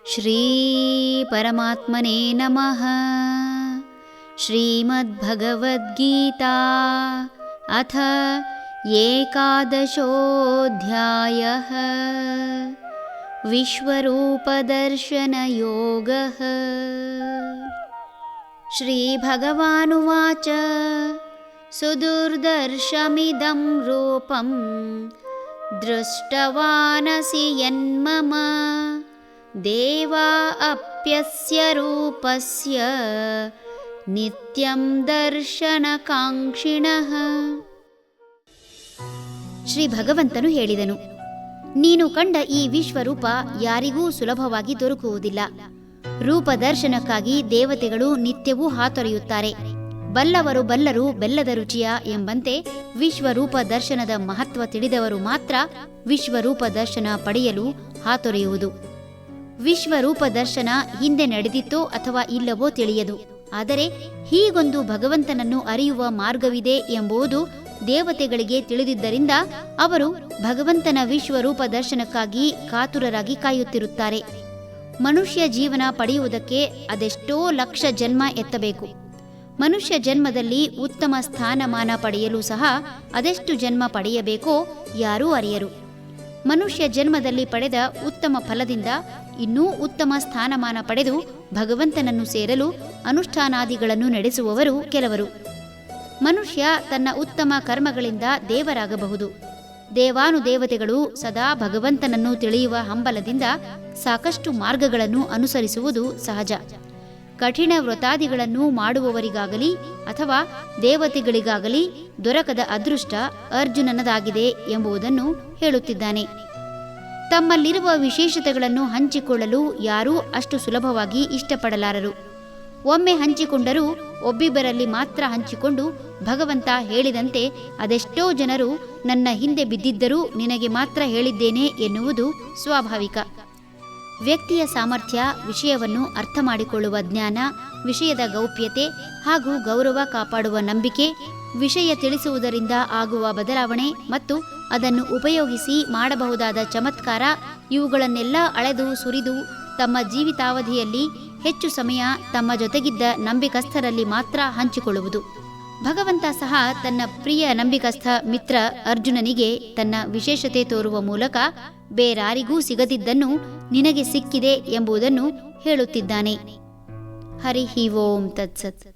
ಶ್ರೀ ಪರಮಾತ್ಮನೇ ನಮಃ. ಶ್ರೀಮದ್ಭಗವದ್ಗೀತಾ ಅಥ ಏಕಾದಶೋऽಧ್ಯಾಯಃ. ವಿಶ್ವರೂಪದರ್ಶನಯೋಗಃ. ಶ್ರೀಭಗವಾನುವಾಚ ಸುದುರ್ದರ್ಶಮಿದಂ ರೂಪಂ ದೃಷ್ಟವಾನಸಿ ಯನ್ಮಮ ದೇವಾ ಅಪ್ಯಸ್ಯ ರೂಪಸ್ಯ ನಿತ್ಯಂ ದರ್ಶನಕಾಂಕ್ಷಿಣಃ. ಶ್ರೀ ಭಗವಂತನು ಹೇಳಿದನು, ನೀನು ಕಂಡ ಈ ವಿಶ್ವರೂಪ ಯಾರಿಗೂ ಸುಲಭವಾಗಿ ದೊರಕುವುದಿಲ್ಲ. ರೂಪದರ್ಶನಕ್ಕಾಗಿ ದೇವತೆಗಳು ನಿತ್ಯವೂ ಹಾತೊರೆಯುತ್ತಾರೆ. ಬಲ್ಲವರು ಬಲ್ಲರು ಬೆಲ್ಲದ ರುಚಿಯ ಎಂಬಂತೆ ವಿಶ್ವರೂಪ ದರ್ಶನದ ಮಹತ್ವ ತಿಳಿದವರು ಮಾತ್ರ ವಿಶ್ವರೂಪ ದರ್ಶನ ಪಡೆಯಲು ಹಾತೊರೆಯುವುದು. ವಿಶ್ವರೂಪ ದರ್ಶನ ಹಿಂದೆ ನಡೆದಿತ್ತೋ ಅಥವಾ ಇಲ್ಲವೋ ತಿಳಿಯದು. ಆದರೆ ಹೀಗೊಂದು ಭಗವಂತನನ್ನು ಅರಿಯುವ ಮಾರ್ಗವಿದೆ ಎಂಬುದು ದೇವತೆಗಳಿಗೆ ತಿಳಿದಿದ್ದರಿಂದ ಅವರು ಭಗವಂತನ ವಿಶ್ವರೂಪ ದರ್ಶನಕ್ಕಾಗಿ ಕಾತುರರಾಗಿ ಕಾಯುತ್ತಿರುತ್ತಾರೆ. ಮನುಷ್ಯ ಜೀವನ ಪಡೆಯುವುದಕ್ಕೆ ಅದೆಷ್ಟೋ ಲಕ್ಷ ಜನ್ಮ ಎತ್ತಬೇಕು. ಮನುಷ್ಯ ಜನ್ಮದಲ್ಲಿ ಉತ್ತಮ ಸ್ಥಾನಮಾನ ಪಡೆಯಲು ಸಹ ಅದೆಷ್ಟು ಜನ್ಮ ಪಡೆಯಬೇಕೋ ಯಾರೂ ಅರಿಯರು. ಮನುಷ್ಯ ಜನ್ಮದಲ್ಲಿ ಪಡೆದ ಉತ್ತಮ ಫಲದಿಂದ ಇನ್ನೂ ಉತ್ತಮ ಸ್ಥಾನಮಾನ ಪಡೆದು ಭಗವಂತನನ್ನು ಸೇರಲು ಅನುಷ್ಠಾನಾದಿಗಳನ್ನು ನಡೆಸುವವರು ಕೆಲವರು. ಮನುಷ್ಯ ತನ್ನ ಉತ್ತಮ ಕರ್ಮಗಳಿಂದ ದೇವರಾಗಬಹುದು. ದೇವಾನುದೇವತೆಗಳು ಸದಾ ಭಗವಂತನನ್ನು ತಿಳಿಯುವ ಹಂಬಲದಿಂದ ಸಾಕಷ್ಟು ಮಾರ್ಗಗಳನ್ನು ಅನುಸರಿಸುವುದು ಸಹಜ. ಕಠಿಣ ವ್ರತಾದಿಗಳನ್ನು ಮಾಡುವವರಿಗಾಗಲಿ ಅಥವಾ ದೇವತೆಗಳಿಗಾಗಲಿ ದೊರಕದ ಅದೃಷ್ಟ ಅರ್ಜುನನದಾಗಿದೆ ಎಂಬುದನ್ನು ಹೇಳುತ್ತಿದ್ದಾನೆ. ತಮ್ಮಲ್ಲಿರುವ ವಿಶೇಷತೆಗಳನ್ನು ಹಂಚಿಕೊಳ್ಳಲು ಯಾರೂ ಅಷ್ಟು ಸುಲಭವಾಗಿ ಇಷ್ಟಪಡಲಾರರು. ಒಮ್ಮೆ ಹಂಚಿಕೊಂಡರೂ ಒಬ್ಬಿಬ್ಬರಲ್ಲಿ ಮಾತ್ರ ಹಂಚಿಕೊಂಡು ಭಗವಂತ ಹೇಳಿದಂತೆ ಅದೆಷ್ಟೋ ಜನರು ನನ್ನ ಹಿಂದೆ ಬಿದ್ದಿದ್ದರೂ ನಿನಗೆ ಮಾತ್ರ ಹೇಳಿದ್ದೇನೆ ಎನ್ನುವುದು ಸ್ವಾಭಾವಿಕ. ವ್ಯಕ್ತಿಯ ಸಾಮರ್ಥ್ಯ, ವಿಷಯವನ್ನು ಅರ್ಥ ಮಾಡಿಕೊಳ್ಳುವ ಜ್ಞಾನ, ವಿಷಯದ ಗೌಪ್ಯತೆ ಹಾಗೂ ಗೌರವ ಕಾಪಾಡುವ ನಂಬಿಕೆ, ವಿಷಯ ತಿಳಿಸುವುದರಿಂದ ಆಗುವ ಬದಲಾವಣೆ ಮತ್ತು ಅದನ್ನು ಉಪಯೋಗಿಸಿ ಮಾಡಬಹುದಾದ ಚಮತ್ಕಾರ, ಇವುಗಳನ್ನೆಲ್ಲ ಅಳೆದು ಸುರಿದು ತಮ್ಮ ಜೀವಿತಾವಧಿಯಲ್ಲಿ ಹೆಚ್ಚು ಸಮಯ ತಮ್ಮ ಜೊತೆಗಿದ್ದ ನಂಬಿಕಸ್ಥರಲ್ಲಿ ಮಾತ್ರ ಹಂಚಿಕೊಳ್ಳುವುದು. ಭಗವಂತ ಸಹ ತನ್ನ ಪ್ರಿಯ ನಂಬಿಕಸ್ಥ ಮಿತ್ರ ಅರ್ಜುನನಿಗೆ ತನ್ನ ವಿಶೇಷತೆ ತೋರುವ ಮೂಲಕ ಬೇರಾರಿಗೂ ಸಿಗದಿದ್ದನ್ನು ನಿನಗೆ ಸಿಕ್ಕಿದೆ ಎಂಬುದನ್ನು ಹೇಳುತ್ತಿದ್ದಾನೆ. ಹರಿ ಓಂ ತತ್ಸತ್.